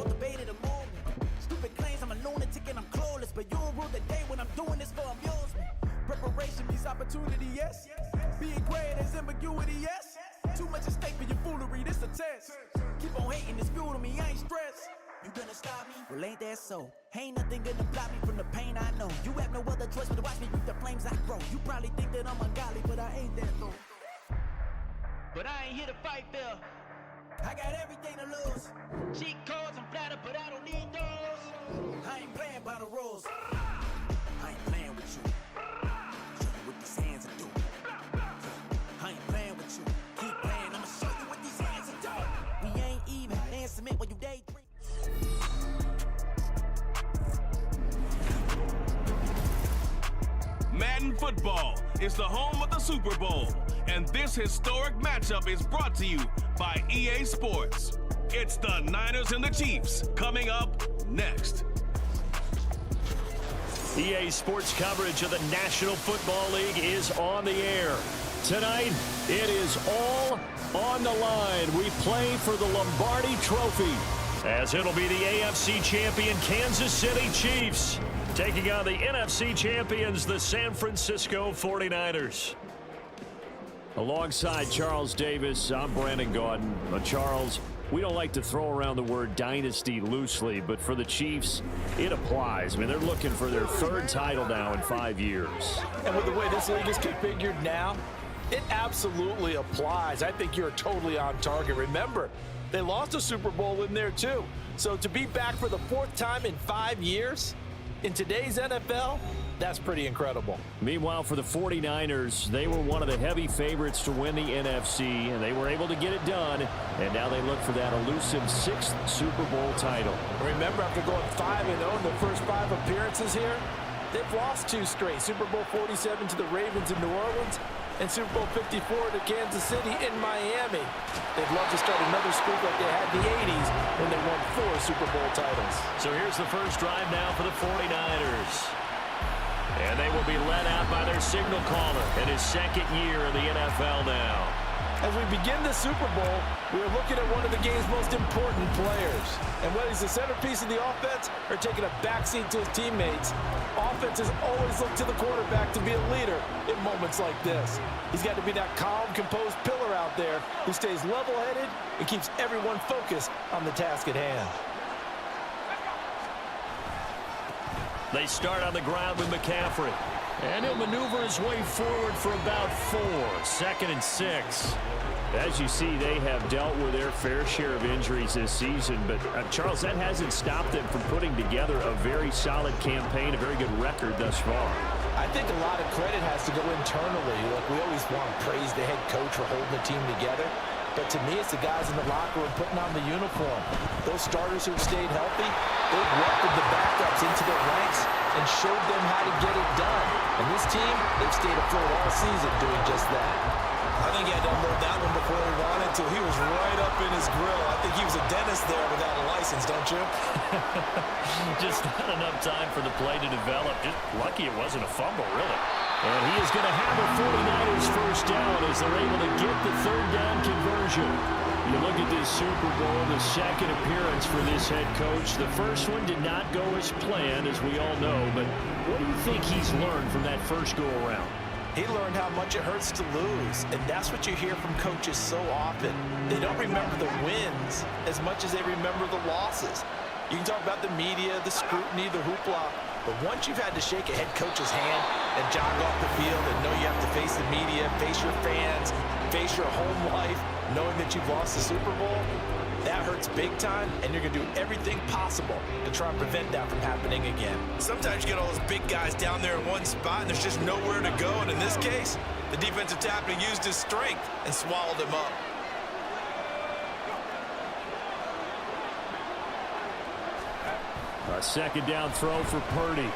all debated a moment. Stupid claims I'm a lunatic and I'm clueless, but you'll rule the day when I'm doing this for amusement. Preparation means opportunity, yes. Being great is ambiguity, yes. Too much at stake for your foolery, this a test. Keep on hating, it's fuel to me, I ain't stressed. You gonna stop me? Well, ain't that so? Ain't nothing gonna block me from the pain I know. You have no other choice but to watch me reap the flames I grow. You probably think that I'm ungodly, but I ain't that though. But I ain't here to fight fair. I got everything to lose. Cheat codes, I'm flattered, but I don't need those. I ain't playing by the rules. I ain't playing with you. Show you what these hands will do. I ain't playing with you. Keep playing, I'ma show you what these hands will do. We ain't even. They ain't submit when you daydream. Madden Football is the home of the Super Bowl, and this historic matchup is brought to you by EA Sports. It's the Niners and the Chiefs coming up next. EA Sports coverage of the National Football League is on the air. Tonight, it is all on the line. We play for the Lombardi Trophy, as it'll be the AFC champion Kansas City Chiefs taking on the NFC champions, the San Francisco 49ers. Alongside Charles Davis, I'm Brandon Gaudin. Charles, we don't like to throw around the word dynasty loosely, but for the Chiefs, it applies. I mean, they're looking for their third title now in 5 years. And with the way this league is configured now, it absolutely applies. I think you're totally on target. Remember, they lost a Super Bowl in there too. So to be back for the fourth time in 5 years, in today's NFL, that's pretty incredible. Meanwhile, for the 49ers, they were one of the heavy favorites to win the NFC, and they were able to get it done. And now they look for that elusive 6th Super Bowl title. Remember, after going 5-0 in their first 5 appearances here, they've lost 2 straight. Super Bowl 47 to the Ravens in New Orleans, and Super Bowl 54 to Kansas City in Miami. They'd love to start another streak like they had in the 80s when they won 4 Super Bowl titles. So here's the first drive now for the 49ers. And they will be led out by their signal caller in his second year in the NFL now. As we begin the Super Bowl, we are looking at one of the game's most important players. And whether he's the centerpiece of the offense or taking a backseat to his teammates, offenses always look to the quarterback to be a leader in moments like this. He's got to be that calm, composed pillar out there who stays level-headed and keeps everyone focused on the task at hand. They start on the ground with McCaffrey. And he'll maneuver his way forward for about 4. 2nd and 6. As you see, they have dealt with their fair share of injuries this season. But, Charles, that hasn't stopped them from putting together a very solid campaign, a very good record thus far. I think a lot of credit has to go internally. Like, we always want to praise the head coach for holding the team together. But to me, it's the guys in the locker room putting on the uniform. Those starters who've stayed healthy, they've welcomed the backups into their ranks and showed them how to get it done. And this team, they've stayed afloat all season doing just that. I think he had to unload that one before he wanted to. He was right up in his grill. I think he was a dentist there without a license, don't you? Just not enough time for the play to develop. Just lucky it wasn't a fumble, really. And he is going to have a 49ers first down as they're able to get the third down conversion. You look at this Super Bowl, the second appearance for this head coach. The first one did not go as planned, as we all know. But what do you think he's learned from that first go-around? He learned how much it hurts to lose, and that's what you hear from coaches so often. They don't remember the wins as much as they remember the losses. You can talk about the media, the scrutiny, the hoopla, but once you've had to shake a head coach's hand and jog off the field and know you have to face the media, face your fans, face your home life, knowing that you've lost the Super Bowl, that hurts big time, and you're going to do everything possible to try and prevent that from happening again. Sometimes you get all those big guys down there in one spot, and there's just nowhere to go. And in this case, the defensive tackle used his strength and swallowed him up. A second down throw for Purdy.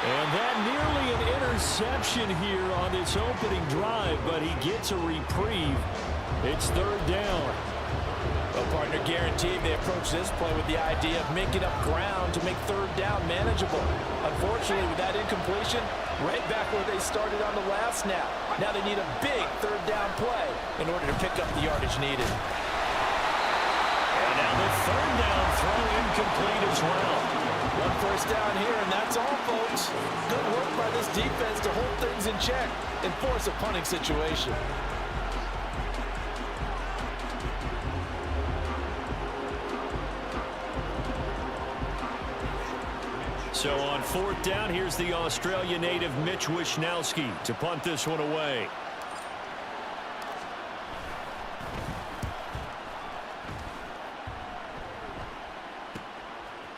And that nearly an interception here on this opening drive, but he gets a reprieve. It's third down. Well, partner, guaranteed they approach this play with the idea of making up ground to make third down manageable. Unfortunately, with that incompletion, right back where they started on the last snap. Now they need a big third down play in order to pick up the yardage needed. And now the third down throw incomplete as well. One first down here, and that's all, folks. Good work by this defense to hold things in check and force a punting situation. So on fourth down, here's the Australia native Mitch Wishnowsky to punt this one away.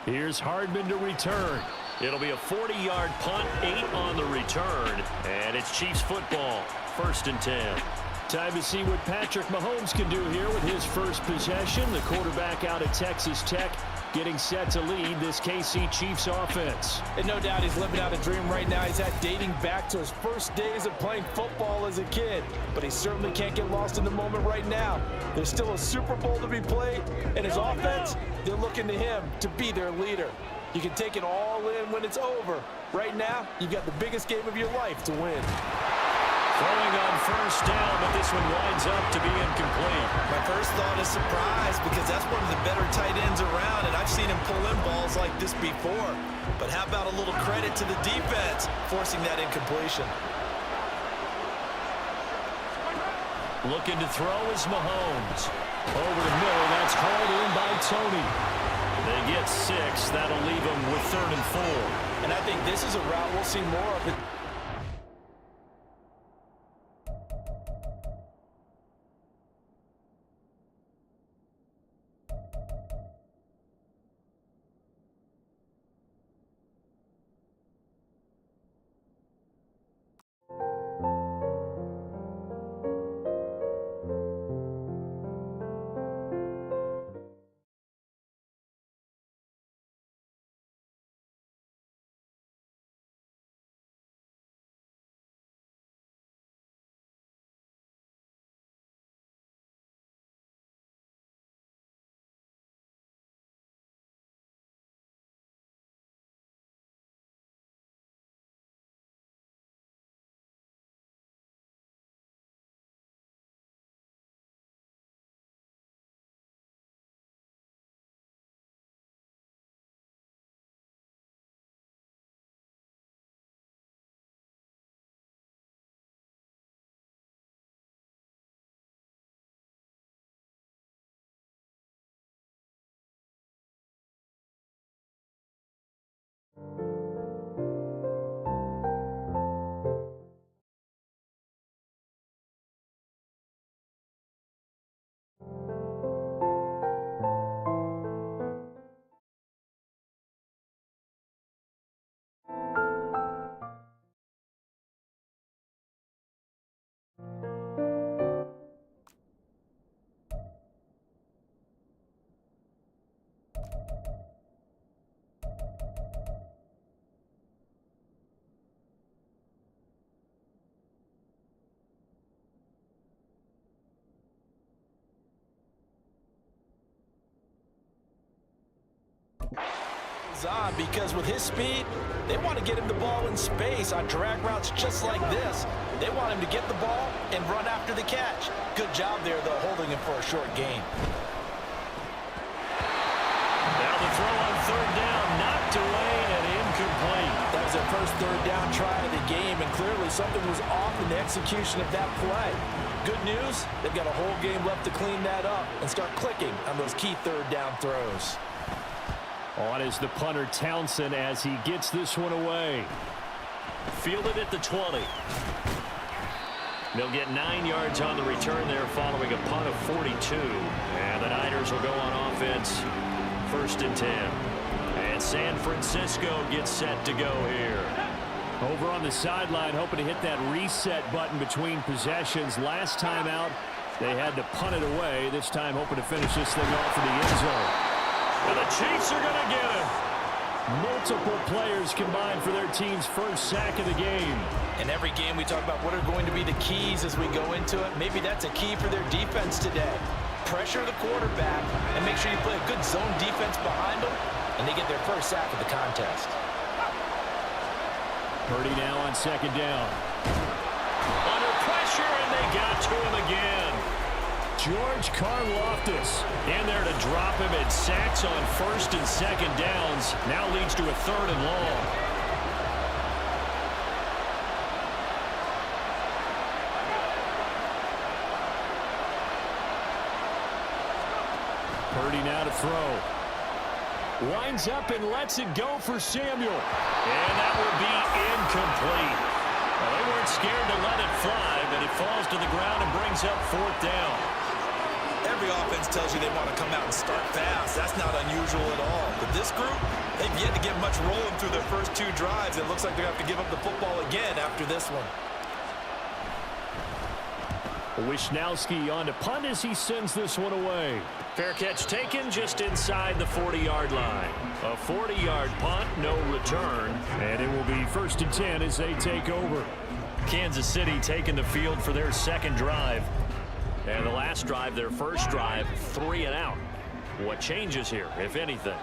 Here's Hardman to return. It'll be a 40-yard punt, 8 on the return, and it's Chiefs football, 1st and 10. Time to see what Patrick Mahomes can do here with his first possession. The quarterback out at Texas Tech getting set to lead this KC Chiefs offense. And no doubt he's living out a dream right now. He's had dating back to his first days of playing football as a kid. But he certainly can't get lost in the moment right now. There's still a Super Bowl to be played, and his offense, they're looking to him to be their leader. You can take it all in when it's over. Right now, you've got the biggest game of your life to win. Throwing on first down, but this one winds up to be incomplete. My first thought is surprise because that's one of the better tight ends around, and I've seen him pull in balls like this before. But how about a little credit to the defense forcing that incompletion? Looking to throw is Mahomes. Over the middle, that's hauled in by Tony. They get 6. That'll leave them with 3rd and 4. And I think this is a route we'll see more of it. On because with his speed, they want to get him the ball in space on drag routes just like this. They want him to get the ball and run after the catch. Good job there, though, holding him for a short gain. Now the throw on 3rd down, knocked away and incomplete. That was their first 3rd down try of the game, and clearly something was off in the execution of that play. Good news, they've got a whole game left to clean that up and start clicking on those key 3rd down throws. On is the punter Townsend as he gets this one away. Fielded at the 20. They'll get 9 yards on the return there following a punt of 42. And the Niners will go on offense, 1st and 10. And San Francisco gets set to go here. Over on the sideline, hoping to hit that reset button between possessions. Last time out, they had to punt it away. This time hoping to finish this thing off in the end zone. And the Chiefs are going to get him. Multiple players combined for their team's first sack of the game. In every game, we talk about what are going to be the keys as we go into it. Maybe that's a key for their defense today. Pressure the quarterback and make sure you play a good zone defense behind them, and they get their first sack of the contest. Purdy now on 2nd down. Under pressure, and they got to him again. George Karlaftis in there to drop him. It sacks on 1st and 2nd downs. Now leads to a 3rd and long. Purdy now to throw. Winds up and lets it go for Samuel. And that will be incomplete. Well, they weren't scared to let it fly, but it falls to the ground and brings up 4th down. Every offense tells you they want to come out and start fast. That's not unusual at all. But this group, they've yet to get much rolling through their first 2 drives. It looks like they're going to have to give up the football again after this one. Wisnowski on to punt as he sends this one away. Fair catch taken just inside the 40-yard line. A 40-yard punt, no return, and it will be 1st and 10 as they take over. Kansas City taking the field for their 2nd drive. And the last drive, their 1st drive, 3 and out. What changes here, if anything?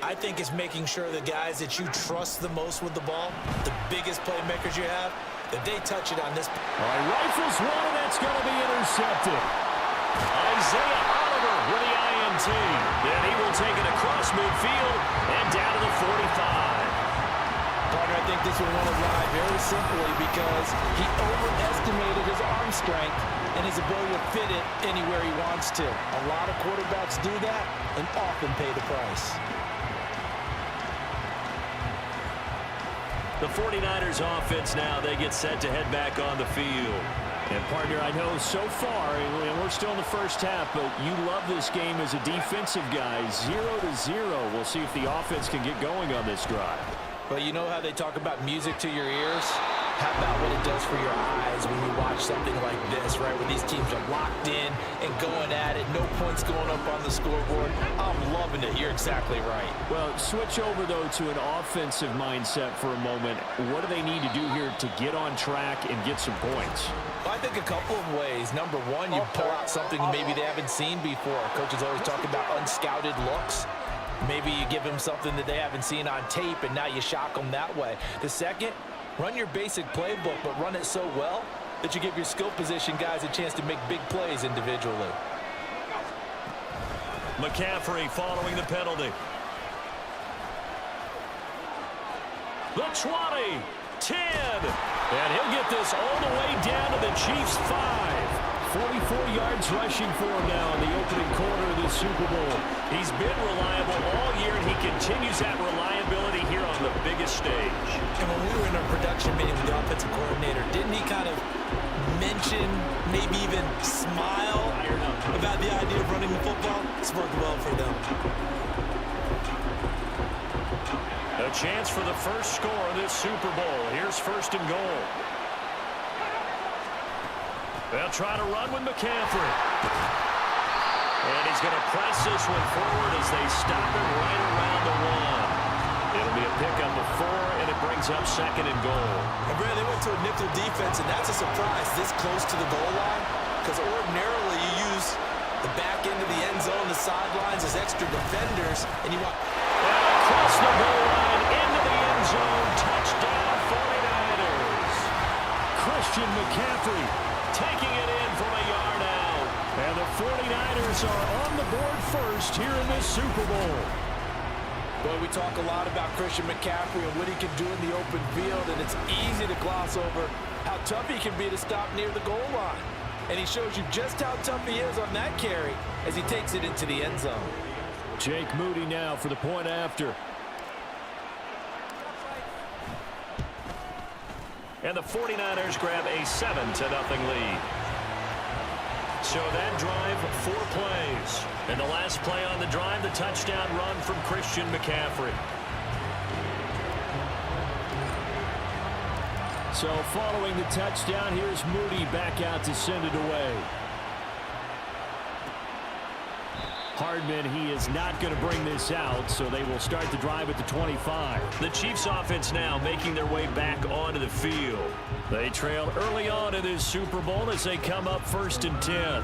I think it's making sure the guys that you trust the most with the ball, the biggest playmakers you have, that they touch it on this. All right, rifles one, and that's going to be intercepted. Isaiah Oliver with the INT. Then he will take it across midfield and down to the 45. Partner, I think this one won a ride very simply because he overestimated his arm strength and his ability to fit it anywhere he wants to. A lot of quarterbacks do that and often pay the price. The 49ers offense now, they get set to head back on the field. And partner, I know so far, and we're still in the 1st half, but you love this game as a defensive guy. 0-0. We'll see if the offense can get going on this drive. Well, you know how they talk about music to your ears? How about what it does for your eyes when you watch something like this, right? Where these teams are locked in and going at it. No points going up on the scoreboard. I'm loving it. You're exactly right. Well, switch over, though, to an offensive mindset for a moment. What do they need to do here to get on track and get some points? Well, I think a couple of ways. Number one, you pull out something maybe they haven't seen before. Coaches always talk about unscouted looks. Maybe you give them something that they haven't seen on tape, and now you shock them that way. The second, run your basic playbook, but run it so well that you give your skill position guys a chance to make big plays individually. McCaffrey following the penalty. The 20, 10, and he'll get this all the way down to the Chiefs' 5. 44 yards rushing for him now in the opening quarter of the Super Bowl. He's been reliable all year, and he continues that reliability here on the biggest stage. And when we were in our production meeting with the offensive coordinator, didn't he kind of mention, maybe even smile about the idea of running the football? It's worked well for them. A chance for the first score of this Super Bowl. Here's 1st and goal. They'll try to run with McCaffrey. And he's going to press this one forward as they stop him right around the 1. It'll be a pickup of 4, and it brings up 2nd and goal. And Brad, they went to a nickel defense, and that's a surprise this close to the goal line, because ordinarily you use the back end of the end zone, the sidelines as extra defenders, and you want... And across the goal line, into the end zone, touchdown 49ers. Christian McCaffrey taking it in from a yard out. And the 49ers are on the board first here in this Super Bowl. Boy, we talk a lot about Christian McCaffrey and what he can do in the open field, and it's easy to gloss over how tough he can be to stop near the goal line. And he shows you just how tough he is on that carry as he takes it into the end zone. Jake Moody now for the point after. And the 49ers grab a 7-0 lead. So that drive, 4 plays. And the last play on the drive, the touchdown run from Christian McCaffrey. So following the touchdown, here's Moody back out to send it away. Hardman, he is not going to bring this out, so they will start the drive at the 25. The Chiefs offense now making their way back onto the field. They trail early on in this Super Bowl as they come up 1st and 10.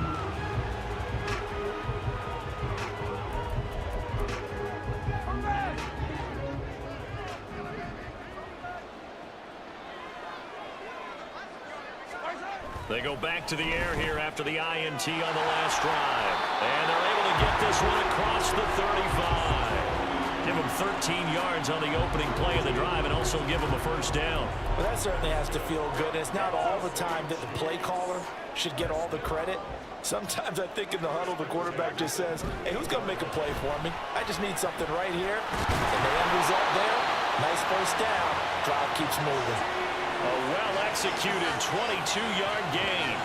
They go back to the air here after the INT on the last drive. And they're able to get this one across the 35. Give them 13 yards on the opening play of the drive and also give them a first down. Well, that certainly has to feel good. It's not all the time that the play caller should get all the credit. Sometimes I think in the huddle, the quarterback just says, hey, who's going to make a play for me? I just need something right here. And the end result there, nice first down. Drive keeps moving. A well-executed 22-yard gain.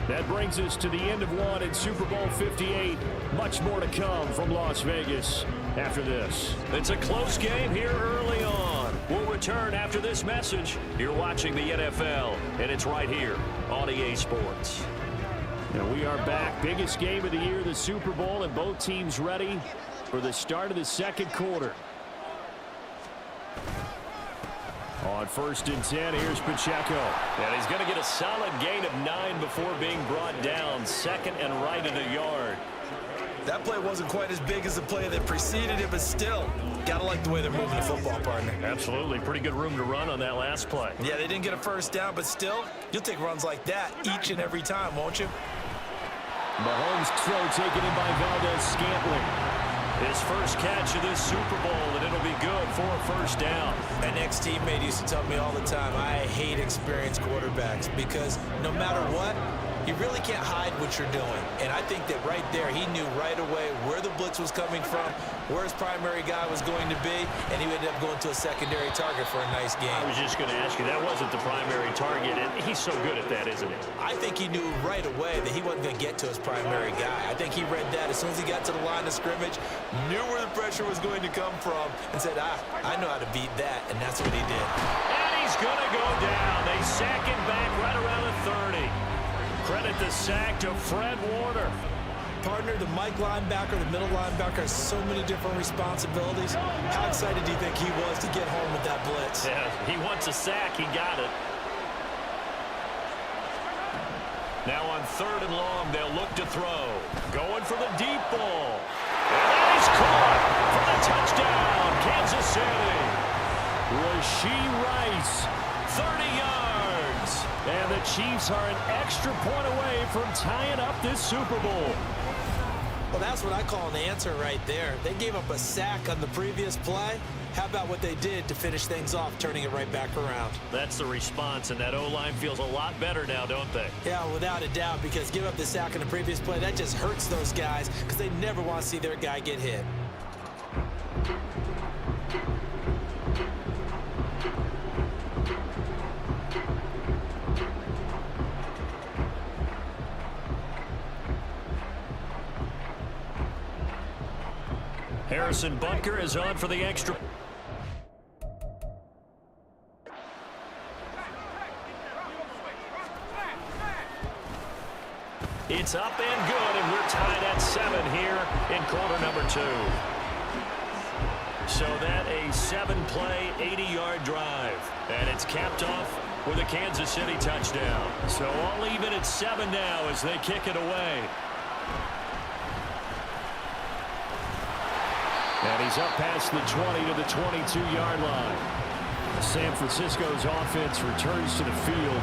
That brings us to the end of one in Super Bowl 58. Much more to come from Las Vegas after this. It's a close game here early on. We'll return after this message. You're watching the NFL, and it's right here on EA Sports. And we are back. Biggest game of the year, the Super Bowl, and both teams ready for the start of the second quarter. On 1st and 10, here's Pacheco. And he's going to get a solid gain of 9 before being brought down. Second and right in the yard. That play wasn't quite as big as the play that preceded it, but still, gotta like the way they're moving the football, partner. Absolutely. Pretty good room to run on that last play. Yeah, they didn't get a first down, but still, you'll take runs like that each and every time, won't you? Mahomes' throw taken in by Valdez-Scantling. His first catch of this Super Bowl, and it'll be good for a first down. An ex-teammate used to tell me all the time, I hate experienced quarterbacks because no matter what, you really can't hide what you're doing. And I think that right there, he knew right away where the blitz was coming from, where his primary guy was going to be, and he ended up going to a secondary target for a nice game. I was just going to ask you, that wasn't the primary target, and he's so good at that, isn't he? I think he knew right away that he wasn't going to get to his primary guy. I think he read that as soon as he got to the line of scrimmage, knew where the pressure was going to come from, and said, I know how to beat that, and that's what he did. And he's going to go down. They sack him back right around the 30. Credit the sack to Fred Warner. Partner, the Mike linebacker, the middle linebacker has so many different responsibilities. How excited do you think he was to get home with that blitz? Yeah, he wants a sack. He got it. Now on 3rd and long, they'll look to throw. Going for the deep ball. And that is caught for the touchdown, Kansas City. Rashee Rice, 30 yards. And the Chiefs are an extra point away from tying up this Super Bowl. Well, that's what I call an answer right there. They gave up a sack on the previous play. How about what they did to finish things off, turning it right back around? That's the response, and that O-line feels a lot better now, don't they? Yeah, without a doubt, because give up the sack on the previous play, that just hurts those guys because they never want to see their guy get hit. Harrison Bunker is on for the extra. It's up and good, and we're tied at 7 here in quarter number 2. So that a 7-play, 80-yard drive. And it's capped off with a Kansas City touchdown. So all even at 7 now as they kick it away. And he's up past the 20 to the 22-yard line. San Francisco's offense returns to the field.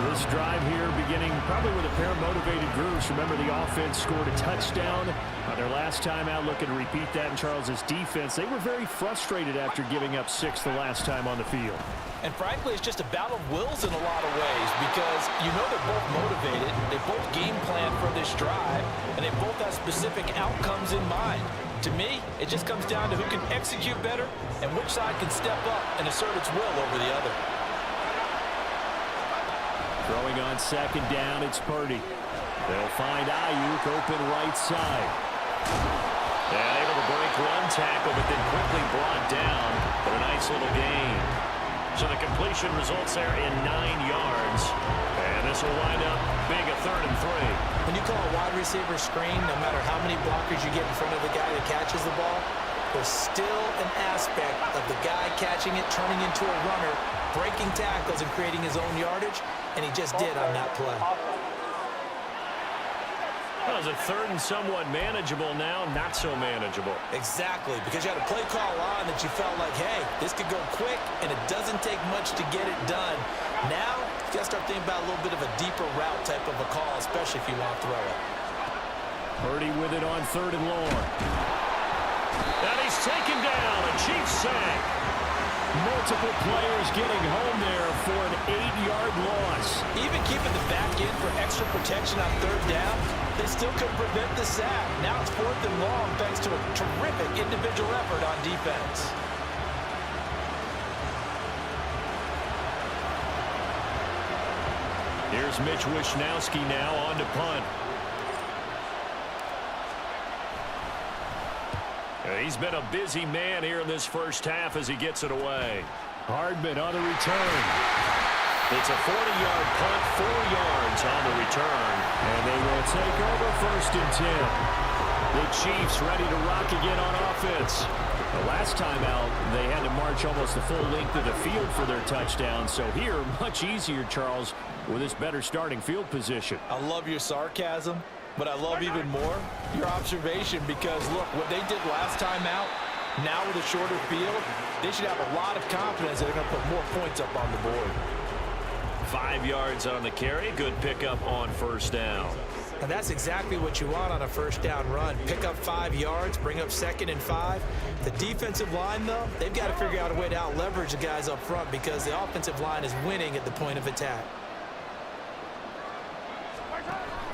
This drive here beginning probably with a pair of motivated groups. Remember, the offense scored a touchdown on their last time out, looking to repeat that in Charles's defense. They were very frustrated after giving up 6 the last time on the field. And frankly, it's just a battle of wills in a lot of ways because you know they're both motivated. They both game plan for this drive, and they both have specific outcomes in mind. To me, it just comes down to who can execute better and which side can step up and assert its will over the other. Throwing on 2nd down, it's Purdy. They'll find Ayuk open right side. And able to break one tackle, but then quickly brought down for a nice little gain. So the completion results there in 9 yards. And this will wind up being a 3rd and 3. When you call a wide receiver screen, no matter how many blockers you get in front of the guy that catches the ball, there's still an aspect of the guy catching it, turning into a runner, breaking tackles and creating his own yardage, and he just did on that play. That was a third and somewhat manageable, now not so manageable. Exactly, because you had a play call on that you felt like, hey, this could go quick, and it doesn't take much to get it done. Now, you got to start thinking about a little bit of a deeper route type of a call, especially if you want to throw it. Purdy with it on 3rd and long. And he's taken down, a Chiefs sack. Multiple players getting home there for an 8-yard loss. Even keeping the back in for extra protection on 3rd down, they still couldn't prevent the sack. Now it's 4th and long thanks to a terrific individual effort on defense. Here's Mitch Wishnowski now on to punt. He's been a busy man here in this first half as he gets it away. Hardman on the return. It's a 40-yard punt, 4 yards on the return. And they will take over 1st and 10. The Chiefs ready to rock again on offense. The last time out, they had to march almost the full length of the field for their touchdown. So here, much easier, Charles, with this better starting field position. I love your sarcasm, but I love even more your observation because, look, what they did last time out, now with a shorter field, they should have a lot of confidence that they're going to put more points up on the board. 5 yards on the carry. Good pickup on 1st down. And that's exactly what you want on a 1st down run. Pick up 5 yards, bring up 2nd and 5. The defensive line, though, they've got to figure out a way to out-leverage the guys up front because the offensive line is winning at the point of attack.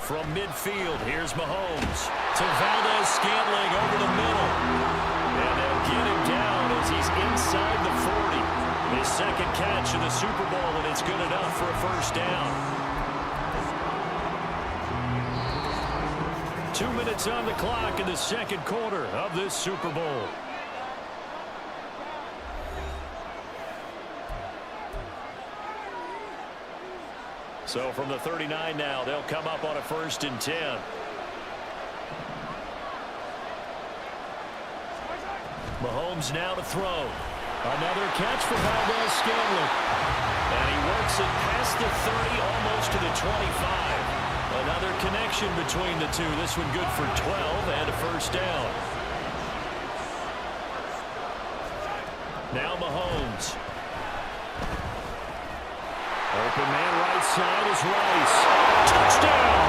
From midfield, here's Mahomes to Valdez-Scantling over the middle. And they'll get him down as he's inside the 40. His 2nd catch of the Super Bowl, and it's good enough for a 1st down. 2 minutes on the clock in the 2nd quarter of this Super Bowl. So from the 39 now, they'll come up on a 1st and 10. Mahomes now to throw. Another catch for Valdez-Scantling. And he works it past the 30, almost to the 25. Another connection between the two. This one good for 12 and a 1st down. Now Mahomes. Open man right side is Rice. Touchdown!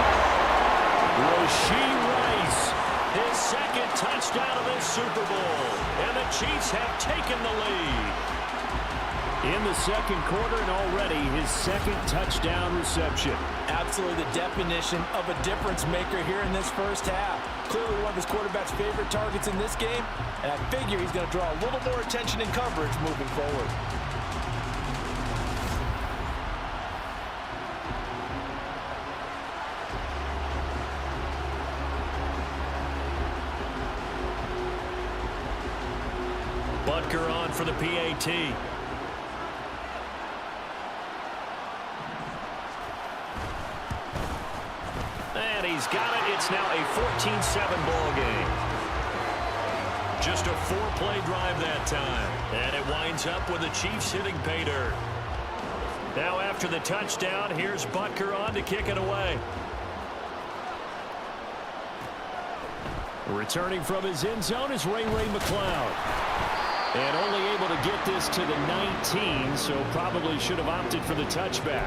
Rashee Rice. His 2nd touchdown of this Super Bowl. And the Chiefs have taken the lead. In the 2nd quarter and already his 2nd touchdown reception. Absolutely the definition of a difference maker here in this first half. Clearly one of his quarterback's favorite targets in this game. And I figure he's going to draw a little more attention and coverage moving forward. Butker on for the PAT. And he's got it. It's now a 14-7 ball game. Just a 4-play drive that time. And it winds up with the Chiefs hitting pay dirt. Now after the touchdown, here's Butker on to kick it away. Returning from his end zone is Ray McCloud. And only able to get this to the 19, so probably should have opted for the touchback.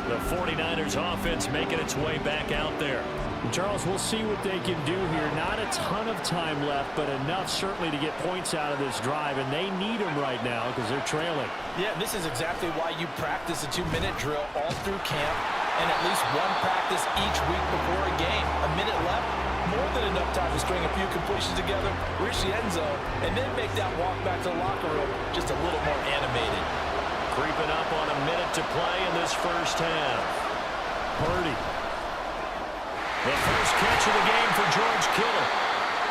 The 49ers offense making its way back out there. Charles, we'll see what they can do here. Not a ton of time left, but enough certainly to get points out of this drive, and they need them right now because they're trailing. Yeah, this is exactly why you practice a 2-minute drill all through camp and at least one practice each week before a game. A minute left, more than enough time to string a few completions together, reach the end zone, and then make that walk back to the locker room just a little more animated. Creeping up on a minute to play in this first half. Purdy. The first catch of the game for George Kittle.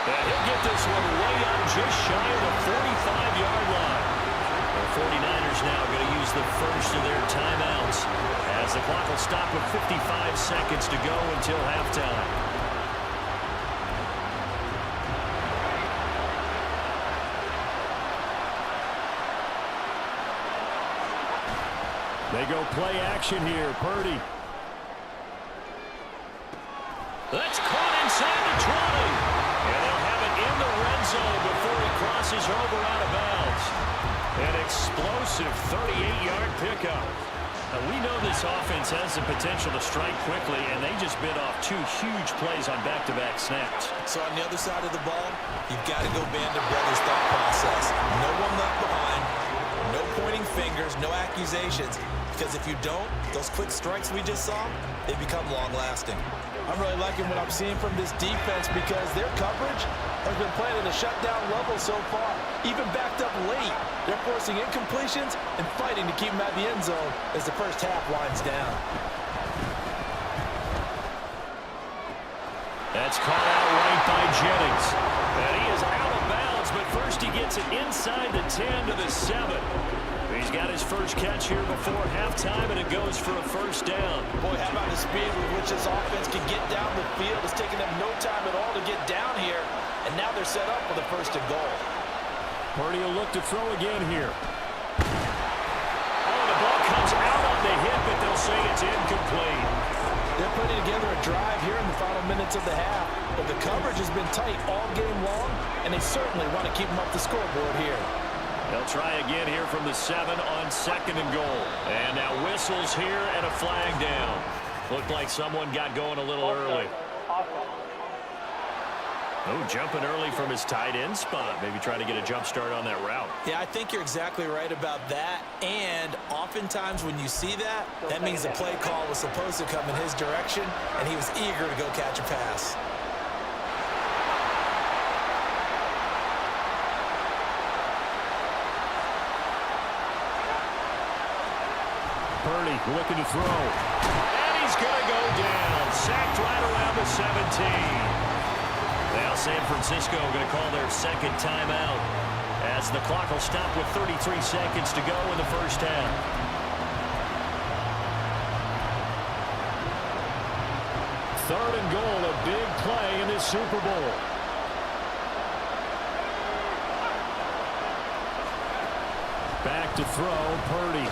And he'll get this one way up just shy of the 45-yard line. The 49ers now going to use the first of their timeouts as the clock will stop with 55 seconds to go until halftime. They go play action here. Purdy. That's caught. crosses over out of bounds. An explosive 38-yard pickup. Now, we know this offense has the potential to strike quickly, and they just bit off 2 huge plays on back-to-back snaps. So on the other side of the ball, you've got to go band of brothers thought process. No one left behind, no pointing fingers, no accusations. Because if you don't, those quick strikes we just saw, they become long-lasting. I'm really liking what I'm seeing from this defense because their coverage has been playing at a shutdown level so far. Even backed up late, they're forcing incompletions and fighting to keep them at the end zone as the first half winds down. That's caught out right by Jennings. And he is out of bounds, but first he gets it inside the 10 to the 7. He's got his first catch here before halftime, and it goes for a first down. Boy, how about the speed with which this offense can get down the field? It's taking them no time at all to get down here, and now they're set up for the first and goal. Purdy will look to throw again here. Oh, the ball comes out on the hip, but they'll say it's incomplete. They're putting together a drive here in the final minutes of the half, but the coverage has been tight all game long, and they certainly want to keep them up the scoreboard here. They'll try again here from the 7 on second and goal. And now whistles here and a flag down. Looked like someone got going a little early. Oh, jumping early from his tight end spot. Maybe trying to get a jump start on that route. Yeah, I think you're exactly right about that. And oftentimes when you see that, that means the play call was supposed to come in his direction, and he was eager to go catch a pass. Purdy looking to throw. And he's going to go down. Sacked right around the 17. Now San Francisco going to call their second timeout as the clock will stop with 33 seconds to go in the first half. Third and goal, a big play in this Super Bowl. Back to throw, Purdy.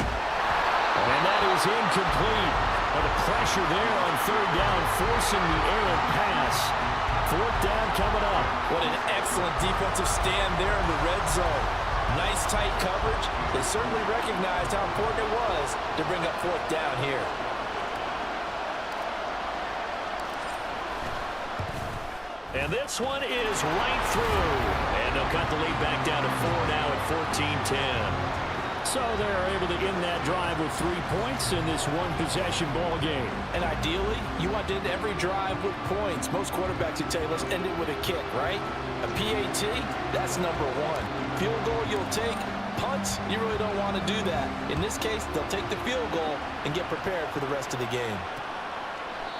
And that is incomplete. But the pressure there on third down, forcing the errant pass. Fourth down coming up. What an excellent defensive stand there in the red zone. Nice tight coverage. They certainly recognized how important it was to bring up fourth down here. And this one is right through. And they'll cut the lead back down to 4 now at 14-10. So they're able to end that drive with 3 points in this one-possession ball game. And ideally, you want to end every drive with points. Most quarterbacks, you tell you, let's end it with a kick, right? A PAT, that's number 1. Field goal you'll take. Punts, you really don't want to do that. In this case, they'll take the field goal and get prepared for the rest of the game.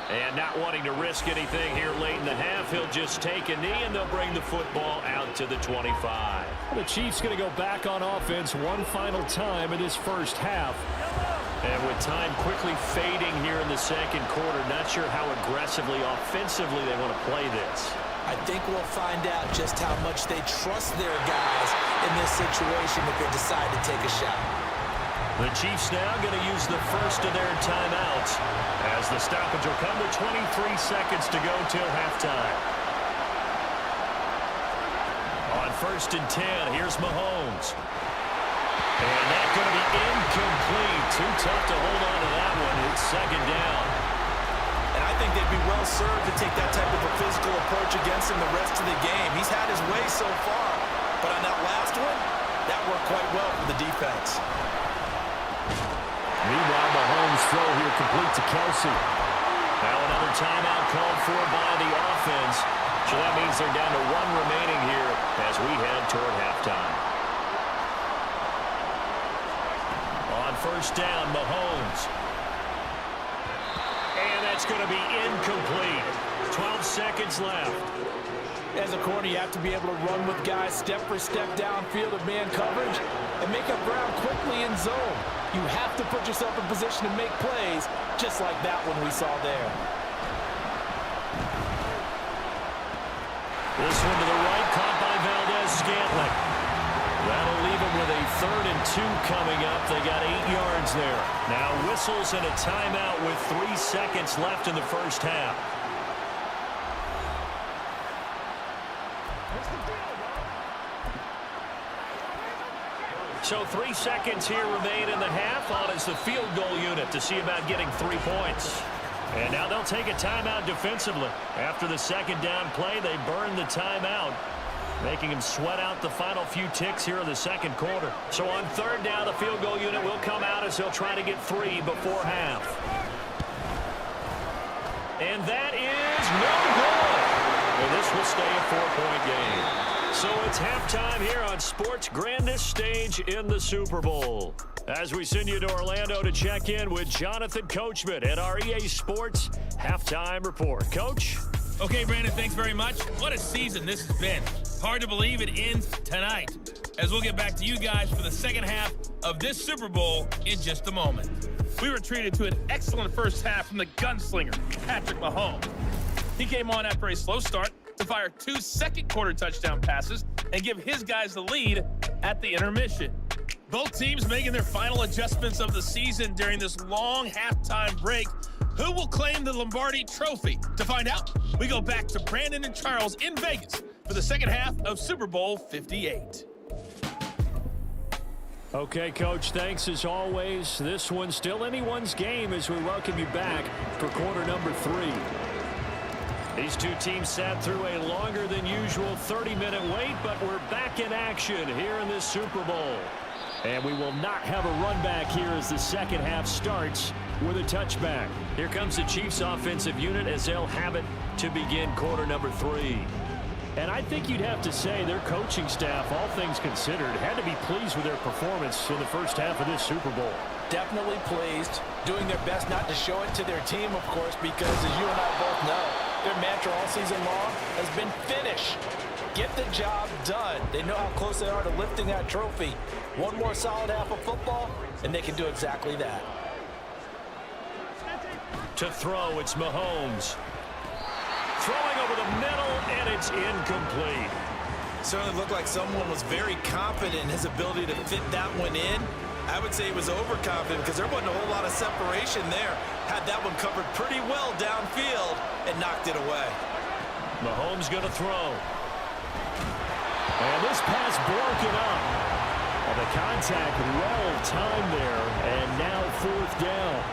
And not wanting to risk anything here late in the half, he'll just take a knee, and they'll bring the football out to the 25. The Chiefs going to go back on offense one final time in this first half. And with time quickly fading here in the second quarter, not sure how aggressively, offensively they want to play this. I think we'll find out just how much they trust their guys in this situation if they decide to take a shot. The Chiefs now going to use the first of their timeouts as the stoppage will come with 23 seconds to go till halftime. On 1st and 10, here's Mahomes. And that's going to be incomplete. Too tough to hold on to that one. It's second down. And I think they'd be well served to take that type of a physical approach against him the rest of the game. He's had his way so far. But on that last one, that worked quite well for the defense. Meanwhile, Mahomes' throw here complete to Kelsey. Now another timeout called for by the offense. So that means they're down to 1 remaining here as we head toward halftime. On 1st down, Mahomes. And that's going to be incomplete. 12 seconds left. As a corner, you have to be able to run with guys step for step downfield of man coverage and make up ground quickly in zone. You have to put yourself in position to make plays, just like that one we saw there. This one to the right, caught by Valdez-Scantling. That'll leave them with a 3rd and 2 coming up. They got 8 yards there. Now whistles and a timeout with 3 seconds left in the first half. So 3 seconds here remain in the half on as the field goal unit to see about getting 3 points. And now they'll take a timeout defensively. After the second down play, they burn the timeout, making him sweat out the final few ticks here in the second quarter. So on third down, the field goal unit will come out as he'll try to get 3 before half. And that is no good. And this will stay a 4-point game. So it's halftime here on sports' grandest stage in the Super Bowl. As we send you to Orlando to check in with Jonathan Coachman at our EA Sports Halftime Report. Coach? Okay, Brandon, thanks very much. What a season this has been. Hard to believe it ends tonight, as we'll get back to you guys for the second half of this Super Bowl in just a moment. We were treated to an excellent first half from the gunslinger, Patrick Mahomes. He came on after a slow start to fire 2 second-quarter touchdown passes and give his guys the lead at the intermission. Both teams making their final adjustments of the season during this long halftime break. Who will claim the Lombardi Trophy? To find out, we go back to Brandon and Charles in Vegas for the second half of Super Bowl 58. Okay, Coach, thanks as always. This one's still anyone's game as we welcome you back for quarter number 3. These two teams sat through a longer than usual 30-minute wait, but we're back in action here in this Super Bowl. And we will not have a run back here as the second half starts with a touchback. Here comes the Chiefs offensive unit as they'll have it to begin quarter number 3. And I think you'd have to say their coaching staff, all things considered, had to be pleased with their performance in the first half of this Super Bowl. Definitely pleased, doing their best not to show it to their team, of course, because as you and I both know, their mantra all season long has been finish. Get the job done. They know how close they are to lifting that trophy. One more solid half of football, and they can do exactly that. To throw, it's Mahomes. Throwing over the middle, and it's incomplete. Certainly looked like someone was very confident in his ability to fit that one in. I would say he was overconfident because there wasn't a whole lot of separation there. Had that one covered pretty well downfield and knocked it away. Mahomes going to throw. And this pass broken up. Well, the contact well timed there, and now fourth down.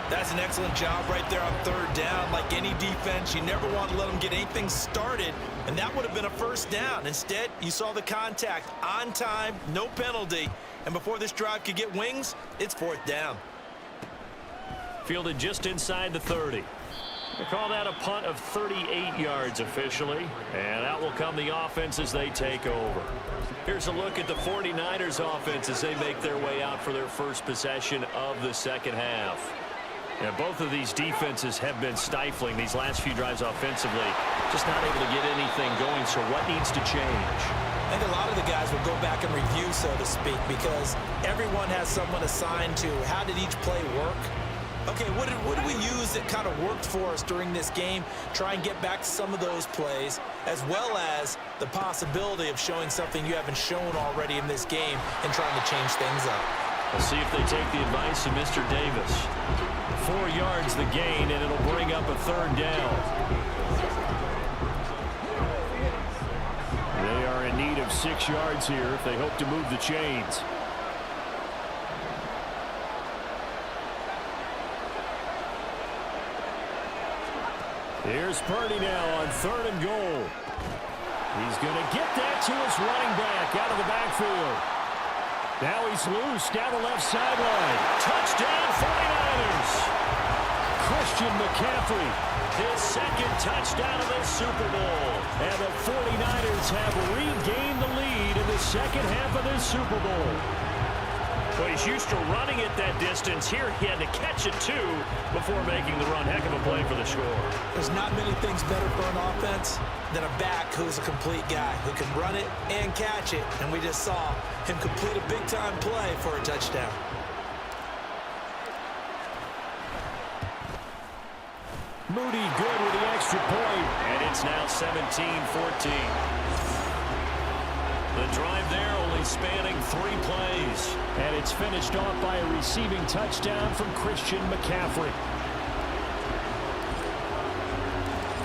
That's an excellent job right there on third down. Like any defense, you never want to let them get anything started, and that would have been a first down. Instead, you saw the contact on time, no penalty, and before this drive could get wings, it's fourth down. Fielded just inside the 30. They call that a punt of 38 yards officially, and out will come the offense as they take over. Here's a look at the 49ers offense as they make their way out for their first possession of the second half. And both of these defenses have been stifling these last few drives offensively, just not able to get anything going. So what needs to change? I think a lot of the guys will go back and review, so to speak, because everyone has someone assigned to how did each play work. Okay, what did we use that kind of worked for us during this game? Try and get back to some of those plays, as well as the possibility of showing something you haven't shown already in this game and trying to change things up. We'll see if they take the advice of Mr. Davis. 4 yards the gain, and it'll bring up a third down. They are in need of 6 yards here if they hope to move the chains. Here's Purdy now on third and goal. He's going to get that to his running back out of the backfield. Now he's loose down the left sideline. Touchdown 49ers. Christian McCaffrey, his second touchdown of this Super Bowl. And the 49ers have regained the lead in the second half of this Super Bowl. Well, he's used to running it that distance. Here he had to catch it, too, before making the run. Heck of a play for the score. There's not many things better for an offense than a back who's a complete guy who can run it and catch it. And we just saw him complete a big-time play for a touchdown. Moody good with the extra point. And it's now 17-14. The drive there only spanning 3 plays. And it's finished off by a receiving touchdown from Christian McCaffrey.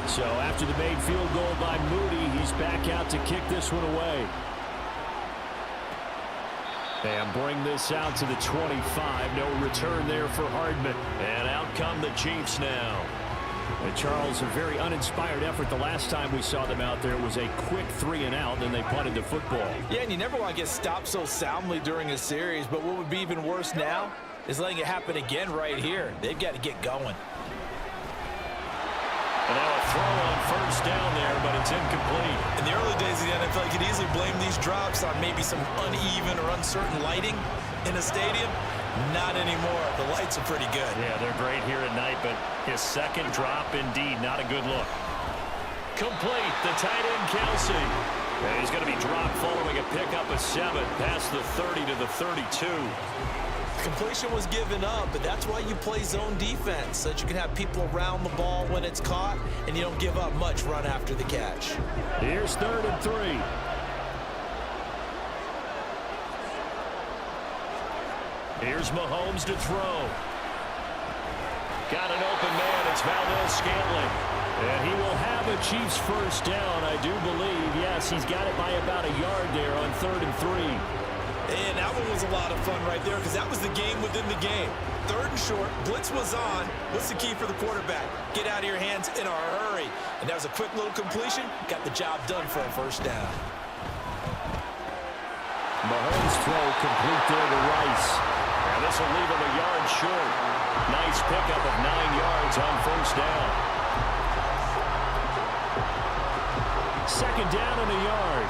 So after the made field goal by Moody, he's back out to kick this one away. And bring this out to the 25. No return there for Hardman. And out come the Chiefs now. And Charles, a very uninspired effort. The last time we saw them out there was a quick 3-and-out, and then they punted the football. Yeah, and you never want to get stopped so soundly during a series, but what would be even worse now is letting it happen again right here. They've got to get going. And now a throw on first down there, but it's incomplete. In the early days of the NFL, you could easily blame these drops on maybe some uneven or uncertain lighting in a stadium. Not anymore. The lights are pretty good. Yeah, they're great here at night, but his second drop, indeed, not a good look. Complete, the tight end, Kelsey. And he's going to be dropped following a pickup of 7 past the 30 to the 32. Completion was given up, but that's why you play zone defense, so that you can have people around the ball when it's caught, and you don't give up much run after the catch. Here's 3rd and 3. Here's Mahomes to throw. Got an open man. It's Valdez-Scantling. And he will have a Chiefs first down, I do believe. Yes, he's got it by about a yard there on 3rd and 3. And that one was a lot of fun right there because that was the game within the game. 3rd and short, blitz was on. What's the key for the quarterback? Get out of your hands in a hurry. And that was a quick little completion. Got the job done for a first down. Mahomes throw complete there to Rice. And this will leave him a yard short. Nice pickup of 9 yards on first down. 2nd down and a yard.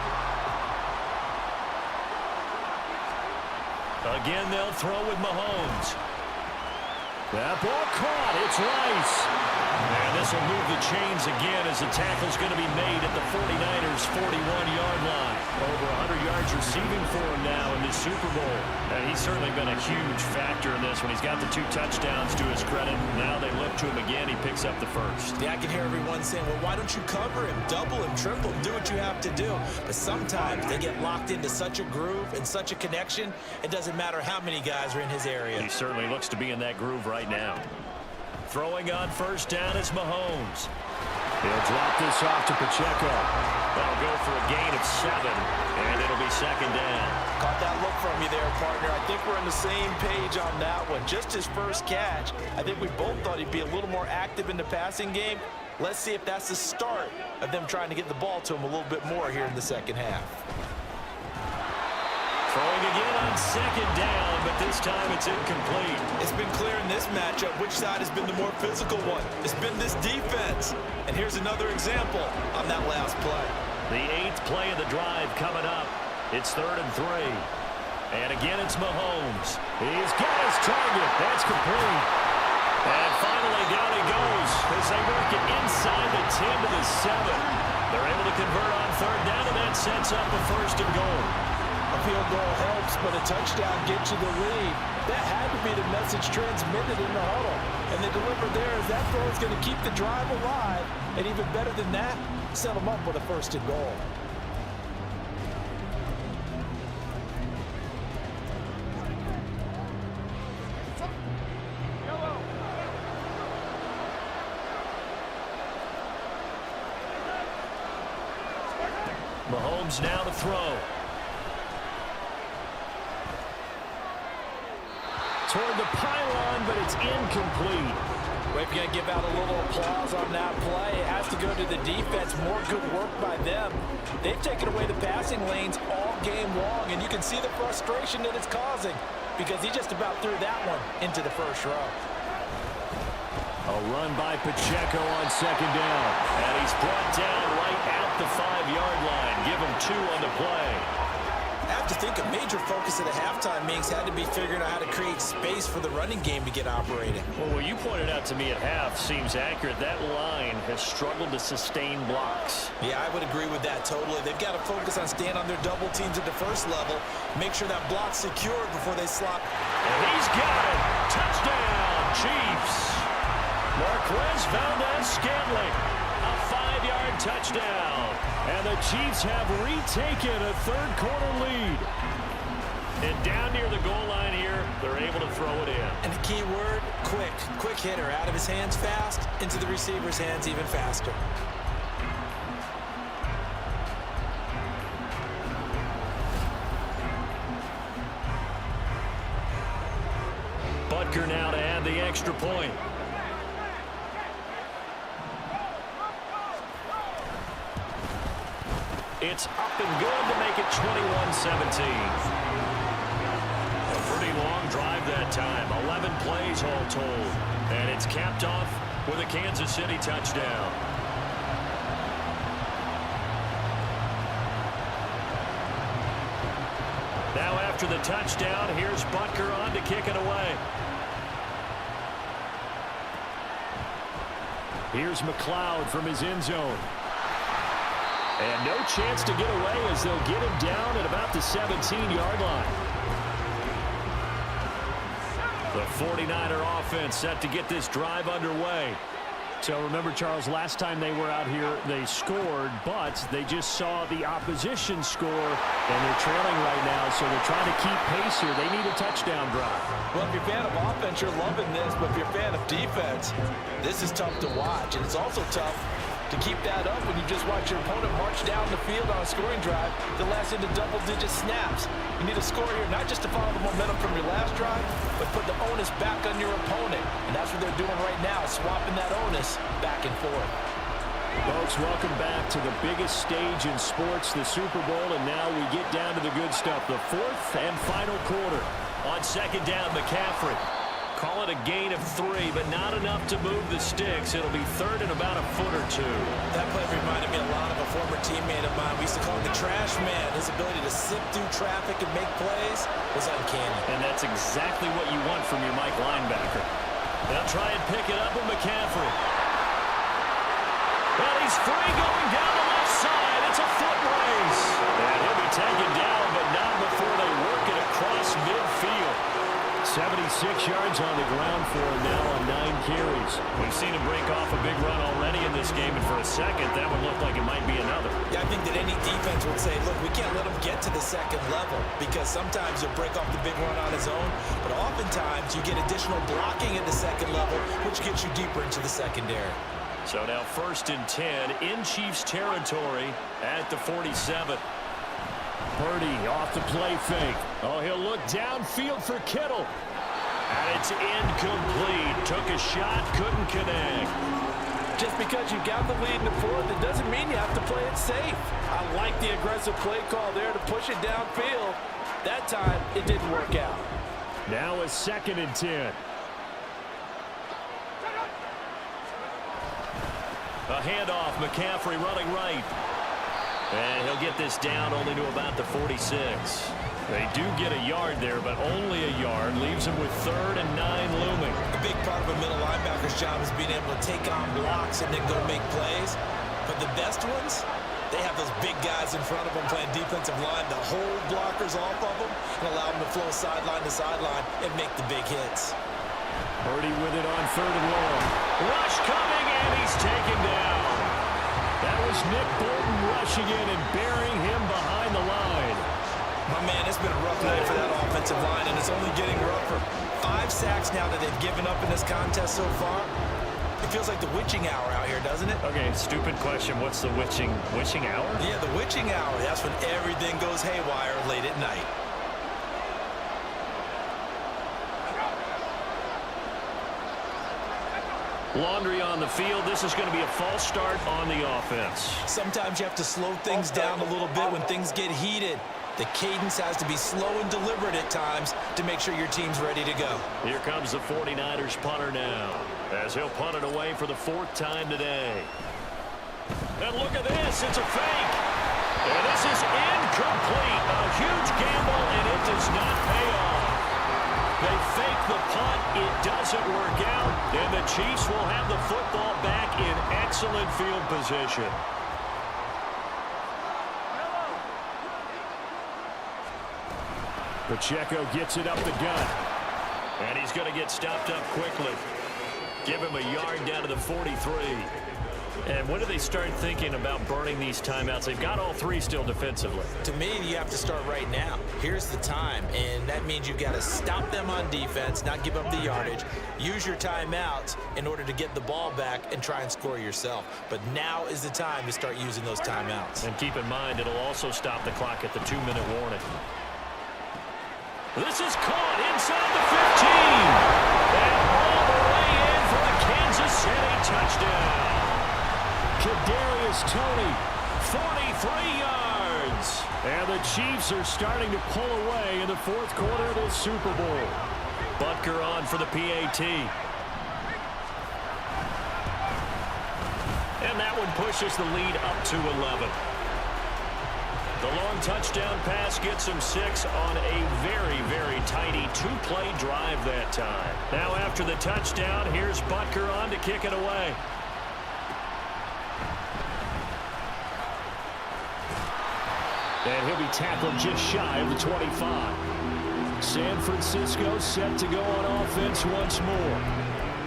Again, they'll throw with Mahomes. That ball caught. It's Rice. And this will move the chains again as the tackle's going to be made at the 49ers' 41-yard line. Over 100 yards receiving for him now in this Super Bowl. And he's certainly been a huge factor in this when he's got the 2 touchdowns to his credit. Now they look to him again. He picks up the first. Yeah, I can hear everyone saying, well, why don't you cover him, double him, triple him, do what you have to do. But sometimes they get locked into such a groove and such a connection, it doesn't matter how many guys are in his area. He certainly looks to be in that groove right now. Throwing on first down is Mahomes. He'll drop this off to Pacheco. That'll go for a gain of 7, and it'll be 2nd down. Caught that look from you there, partner. I think we're on the same page on that one. Just his first catch. I think we both thought he'd be a little more active in the passing game. Let's see if that's the start of them trying to get the ball to him a little bit more here in the second half. Throwing again on 2nd down, but this time it's incomplete. It's been clear in this matchup which side has been the more physical one. It's been this defense. And here's another example on that last play. The 8th play of the drive coming up. It's 3rd and 3. And again, it's Mahomes. He's got his target. That's complete. And finally, down he goes as they work it inside the 10 to the 7. They're able to convert on 3rd down, and that sets up a 1st and goal. A field goal helps, but a touchdown gets you the lead. That had to be the message transmitted in the huddle. And they delivered there as that throw is going to keep the drive alive. And even better than that, set them up with a 1st and goal. Mahomes now to throw. Toward the pylon, but it's incomplete. We're going to give out a little applause on that play. It has to go to the defense. More good work by them. They've taken away the passing lanes all game long, and you can see the frustration that it's causing because he just about threw that one into the first row. A run by Pacheco on 2nd down. And he's brought down right at the 5-yard line. Give him 2 on the play. I have to think a major focus at a halftime means had to be figuring out how to create space for the running game to get operating. Well, what you pointed out to me at half seems accurate. That line has struggled to sustain blocks. Yeah, I would agree with that totally. They've got to focus on staying on their double teams at the first level, make sure that block's secured before they slot. And he's got it. Touchdown, Chiefs. Marquez Valdez-Scantling. A 5-yard touchdown. And the Chiefs have retaken a 3rd quarter lead. And down near the goal line here, they're able to throw it in. And the key word, quick. Quick hitter. Out of his hands fast, into the receiver's hands even faster. Butker now to add the extra point. It's up and good to make it 21-17. A pretty long drive that time. 11 plays all told. And it's capped off with a Kansas City touchdown. Now after the touchdown, here's Butker on to kick it away. Here's McLeod from his end zone. And no chance to get away as they'll get him down at about the 17-yard line. The 49er offense set to get this drive underway. So remember, Charles, last time they were out here, they scored, but they just saw the opposition score, and they're trailing right now, so they're trying to keep pace here. They need a touchdown drive. Well, if you're a fan of offense, you're loving this, but if you're a fan of defense, this is tough to watch, and it's also tough to keep that up when you just watch your opponent march down the field on a scoring drive that lasts into double-digit snaps. You need a score here, not just to follow the momentum from your last drive, but put the onus back on your opponent. And that's what they're doing right now, swapping that onus back and forth. Folks, welcome back to the biggest stage in sports, the Super Bowl, and now we get down to the good stuff, the fourth and final quarter. On second down, McCaffrey. Call it a gain of 3, but not enough to move the sticks. It'll be third and about a foot or 2. That play reminded me a lot of a former teammate of mine. We used to call him the trash man. His ability to sift through traffic and make plays was uncanny. And that's exactly what you want from your Mike linebacker. They'll try and pick it up with McCaffrey. Well, he's free going down the left side. It's a foot race. And he'll be taken down, but not before they work it across midfield. 76 yards on the ground for him now on 9 carries. We've seen him break off a big run already in this game, and for a second, that would look like it might be another. Yeah, I think that any defense would say, look, we can't let him get to the second level because sometimes he'll break off the big run on his own, but oftentimes you get additional blocking at the second level, which gets you deeper into the secondary. So now 1st and 10 in Chiefs territory at the 47. Purdy off the play fake. Oh, he'll look downfield for Kittle. And it's incomplete. Took a shot, couldn't connect. Just because you got the lead in the fourth, it doesn't mean you have to play it safe. I like the aggressive play call there to push it downfield. That time, it didn't work out. Now a 2nd and 10. A handoff, McCaffrey running right. And he'll get this down only to about the 46. They do get a yard there, but only a yard. Leaves him with 3rd and 9 looming. A big part of a middle linebacker's job is being able to take on blocks and then go make plays. But the best ones, they have those big guys in front of them playing defensive line that hold blockers off of them and allow them to flow sideline to sideline and make the big hits. Purdy with it on 3rd and long. Rush coming, and he's taken down. That was Nick Bolton rushing in and burying him behind the line. My man, it's been a rough night for that offensive line, and it's only getting rougher. 5 sacks now that they've given up in this contest so far. It feels like the witching hour out here, doesn't it? Okay, stupid question. What's the witching hour? Yeah, the witching hour. That's when everything goes haywire late at night. Laundry on the field. This is going to be a false start on the offense. Sometimes you have to slow things down a little bit when things get heated. The cadence has to be slow and deliberate at times to make sure your team's ready to go. Here comes the 49ers punter now, as he'll punt it away for the 4th time today. And look at this. It's a fake. And this is incomplete. A huge gamble, and it does not pay off. They fake the punt. It doesn't work out. And the Chiefs will have the football back in excellent field position. Pacheco gets it up the gut. And he's going to get stopped up quickly. Give him a yard down to the 43. And when do they start thinking about burning these timeouts? They've got all 3 still defensively. To me, you have to start right now. Here's the time, and that means you've got to stop them on defense, not give up the yardage, use your timeouts in order to get the ball back and try and score yourself. But now is the time to start using those timeouts. And keep in mind, it'll also stop the clock at the 2-minute warning. This is caught inside the 15. touchdown. Kadarius Toney, 43 yards. And the Chiefs are starting to pull away in the fourth quarter of this Super Bowl. Butker on for the PAT. And that one pushes the lead up to 11. The long touchdown pass gets him 6 on a very, very tidy two-play drive that time. Now after the touchdown, here's Butker on to kick it away. And he'll be tackled just shy of the 25. San Francisco set to go on offense once more.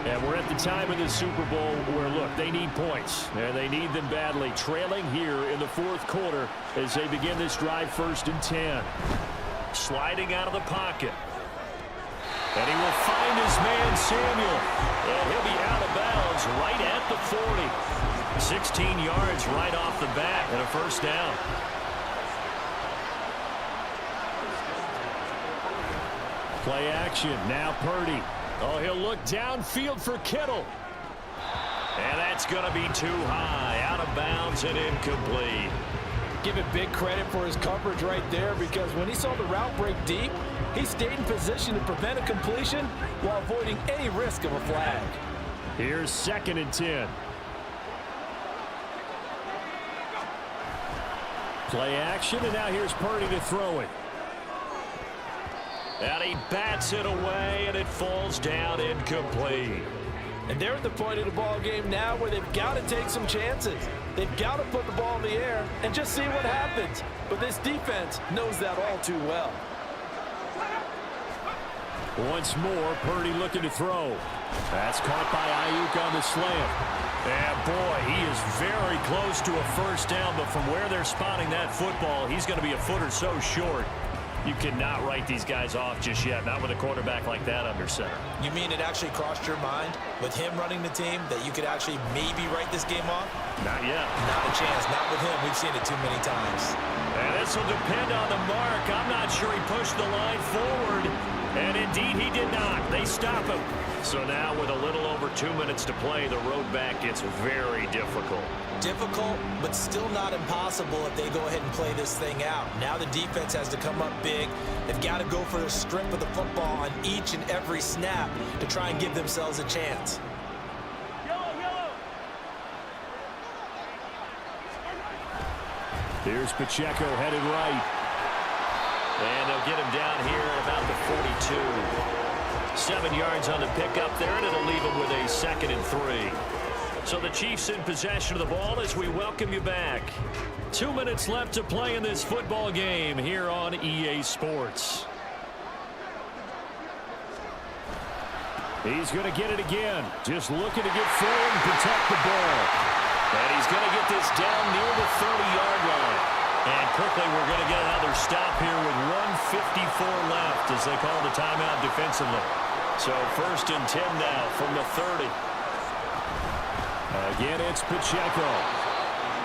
And we're at the time of the Super Bowl where, look, they need points. And they need them badly. Trailing here in the fourth quarter as they begin this drive 1st and 10. Sliding out of the pocket. And he will find his man, Samuel. And he'll be out of bounds right at the 40. 16 yards right off the bat and a first down. Play action. Now Purdy. Oh, he'll look downfield for Kittle. And that's going to be too high. Out of bounds and incomplete. Give it big credit for his coverage right there, because when he saw the route break deep, he stayed in position to prevent a completion while avoiding any risk of a flag. Here's 2nd and 10. Play action, and now here's Purdy to throw it. And he bats it away, and it falls down incomplete. And they're at the point of the ball game now where they've got to take some chances. They've got to put the ball in the air and just see what happens. But this defense knows that all too well. Once more, Purdy looking to throw. That's caught by Ayuk on the slant. And boy, he is very close to a first down, but from where they're spotting that football, he's going to be a foot or so short. You cannot write these guys off just yet, not with a quarterback like that under center. You mean it actually crossed your mind with him running the team that you could actually maybe write this game off? Not yet. Not a chance. Not with him. We've seen it too many times. And this will depend on the mark. I'm not sure he pushed the line forward. And indeed he did not. They stop him. So now with a little over 2 minutes to play, the road back gets very difficult. Difficult, but still not impossible if they go ahead and play this thing out. Now the defense has to come up big. They've got to go for the strip of the football on each and every snap to try and give themselves a chance. Here's Pacheco headed right. And they'll get him down here at about the 42. 7 yards on the pickup there, and it'll leave him with a 2nd and 3. So the Chiefs in possession of the ball as we welcome you back. 2 minutes left to play in this football game here on EA Sports. He's going to get it again. Just looking to get forward and protect the ball. And he's going to get this down near the 30-yard line. And quickly we're going to get another stop here with 1:54 left as they call the timeout defensively. So 1st and 10 now from the 30. Again, it's Pacheco.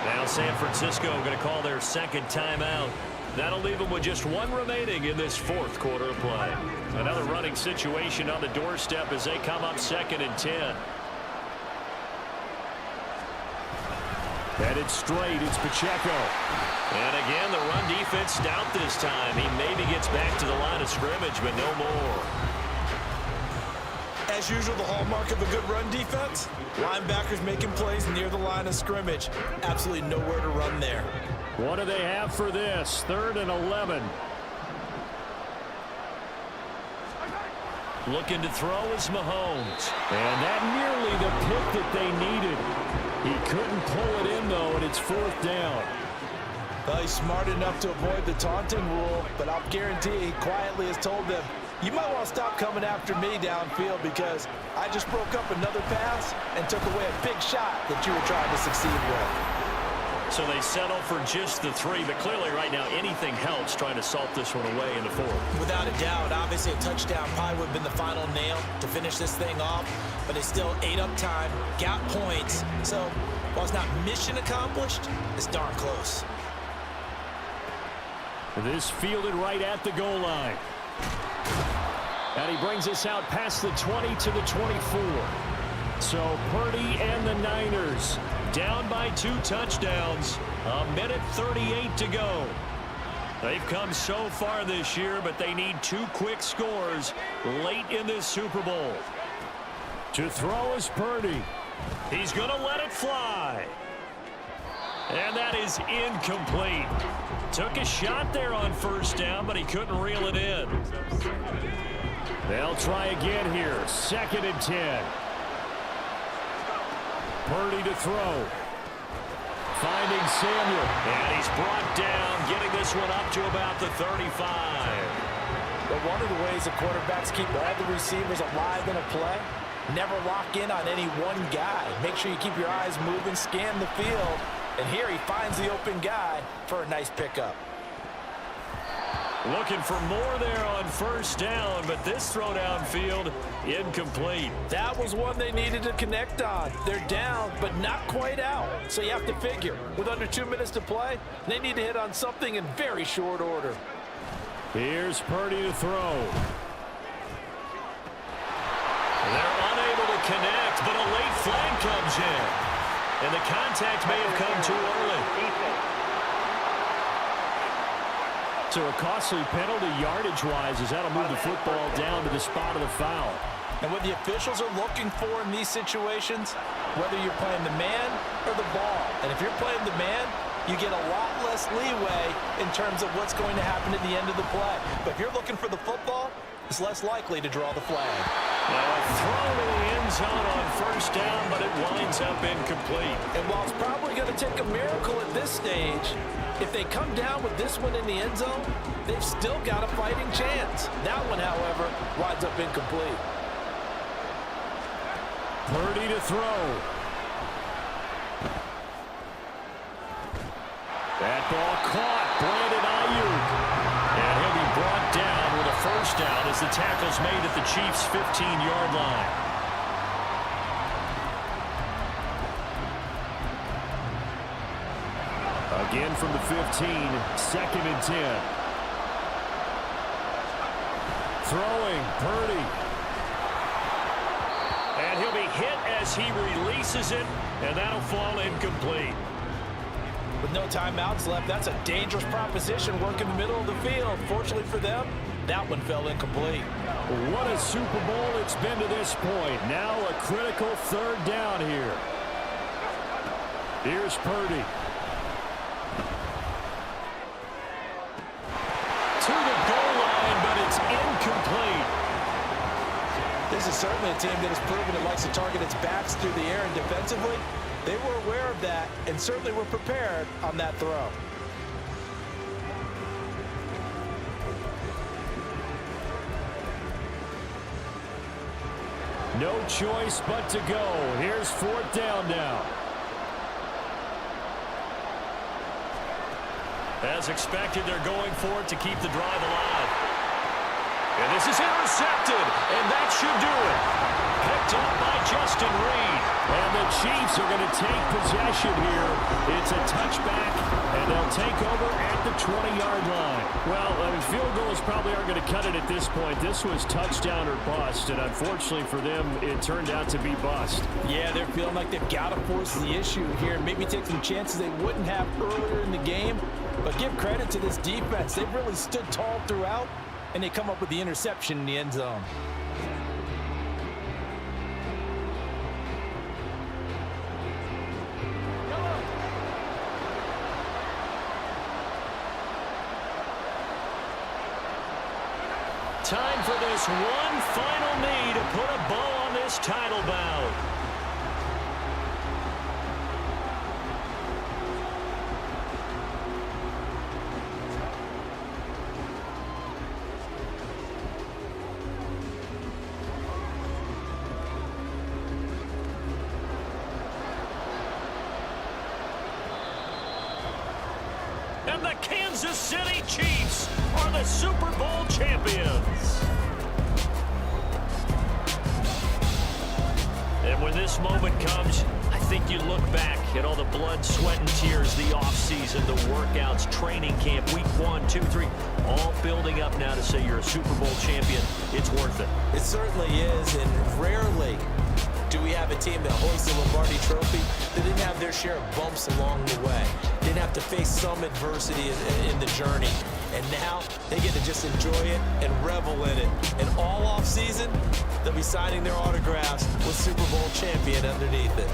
Now San Francisco going to call their 2nd timeout. That'll leave them with just 1 remaining in this 4th quarter of play. Another running situation on the doorstep as they come up 2nd and 10. Headed straight, it's Pacheco. And again, the run defense stout this time. He maybe gets back to the line of scrimmage, but no more. As usual, the hallmark of a good run defense, linebackers making plays near the line of scrimmage. Absolutely nowhere to run there. What do they have for this? 3rd and 11. Looking to throw is Mahomes. And that nearly the pick that they needed. He couldn't pull it in, though, and it's 4th down. Well, he's smart enough to avoid the taunting rule, but I'll guarantee he quietly has told them, you might want to stop coming after me downfield because I just broke up another pass and took away a big shot that you were trying to succeed with. So they settle for just the 3, but clearly right now anything helps trying to salt this one away in the 4th. Without a doubt, obviously a touchdown probably would have been the final nail to finish this thing off, but they still ate up time, got points. So while it's not mission accomplished, it's darn close. This fielded right at the goal line. And he brings us out past the 20 to the 24. So Purdy and the Niners down by 2 touchdowns. 1:38 to go. They've come so far this year, but they need 2 quick scores late in this Super Bowl. To throw is Purdy. He's going to let it fly. And that is incomplete. Took a shot there on first down, but he couldn't reel it in. They'll try again here. 2nd and 10. Purdy to throw. Finding Samuel. And he's brought down, getting this one up to about the 35. But one of the ways the quarterbacks keep all the receivers alive in a play, never lock in on any one guy. Make sure you keep your eyes moving, scan the field. And here he finds the open guy for a nice pickup. Looking for more there on first down, but this throw downfield incomplete. That was one they needed to connect on. They're down, but not quite out. So you have to figure, with under 2 minutes to play, they need to hit on something in very short order. Here's Purdy to throw. They're unable to connect, but a late flag comes in. And the contact may have come too early. So a costly penalty yardage-wise as that'll move the football down to the spot of the foul. And what the officials are looking for in these situations, whether you're playing the man or the ball, and if you're playing the man, you get a lot less leeway in terms of what's going to happen at the end of the play. But if you're looking for the football, it's less likely to draw the flag. Now a throw to the end zone on first down, but it winds up incomplete. And while it's probably going to take a miracle at this stage, if they come down with this one in the end zone, they've still got a fighting chance. That one, however, winds up incomplete. Purdy to throw. That ball caught. Brandon Ayuk. And he'll be brought down with a first down as the tackle's made at the Chiefs' 15-yard line. Again from the 15, 2nd and 10. Throwing, Purdy. And he'll be hit as he releases it, and that'll fall incomplete. With no timeouts left, that's a dangerous proposition. Work in the middle of the field. Fortunately for them, that one fell incomplete. What a Super Bowl it's been to this point. Now a critical 3rd down here. Here's Purdy. To the goal line, but it's incomplete. This is certainly a team that has proven it likes to target its backs through the air and defensively. They were aware of that and certainly were prepared on that throw. No choice but to go. Here's 4th down now. As expected, they're going for it to keep the drive alive. And this is intercepted, and that should do it. Picked up by Justin Reed. And the Chiefs are going to take possession here. It's a touchback, and they'll take over at the 20-yard line. Well, field goals probably aren't going to cut it at this point. This was touchdown or bust, and unfortunately for them, it turned out to be bust. Yeah, they're feeling like they've got to force the issue here and maybe take some chances they wouldn't have earlier in the game. But give credit to this defense. They've really stood tall throughout, and they come up with the interception in the end zone. Time for this one final knee to put a bow on this title bout. And the Kansas City Chiefs are the Super Bowl champions. And when this moment comes, I think you look back at all the blood, sweat, and tears, the offseason, the workouts, training camp, week 1, 2, 3, all building up now to say you're a Super Bowl champion. It's worth it. It certainly is, and rarely Do we have a team that hoists the Lombardi Trophy? They didn't have their share of bumps along the way. Didn't have to face some adversity in the journey. And now they get to just enjoy it and revel in it. And all off season, they'll be signing their autographs with Super Bowl champion underneath it.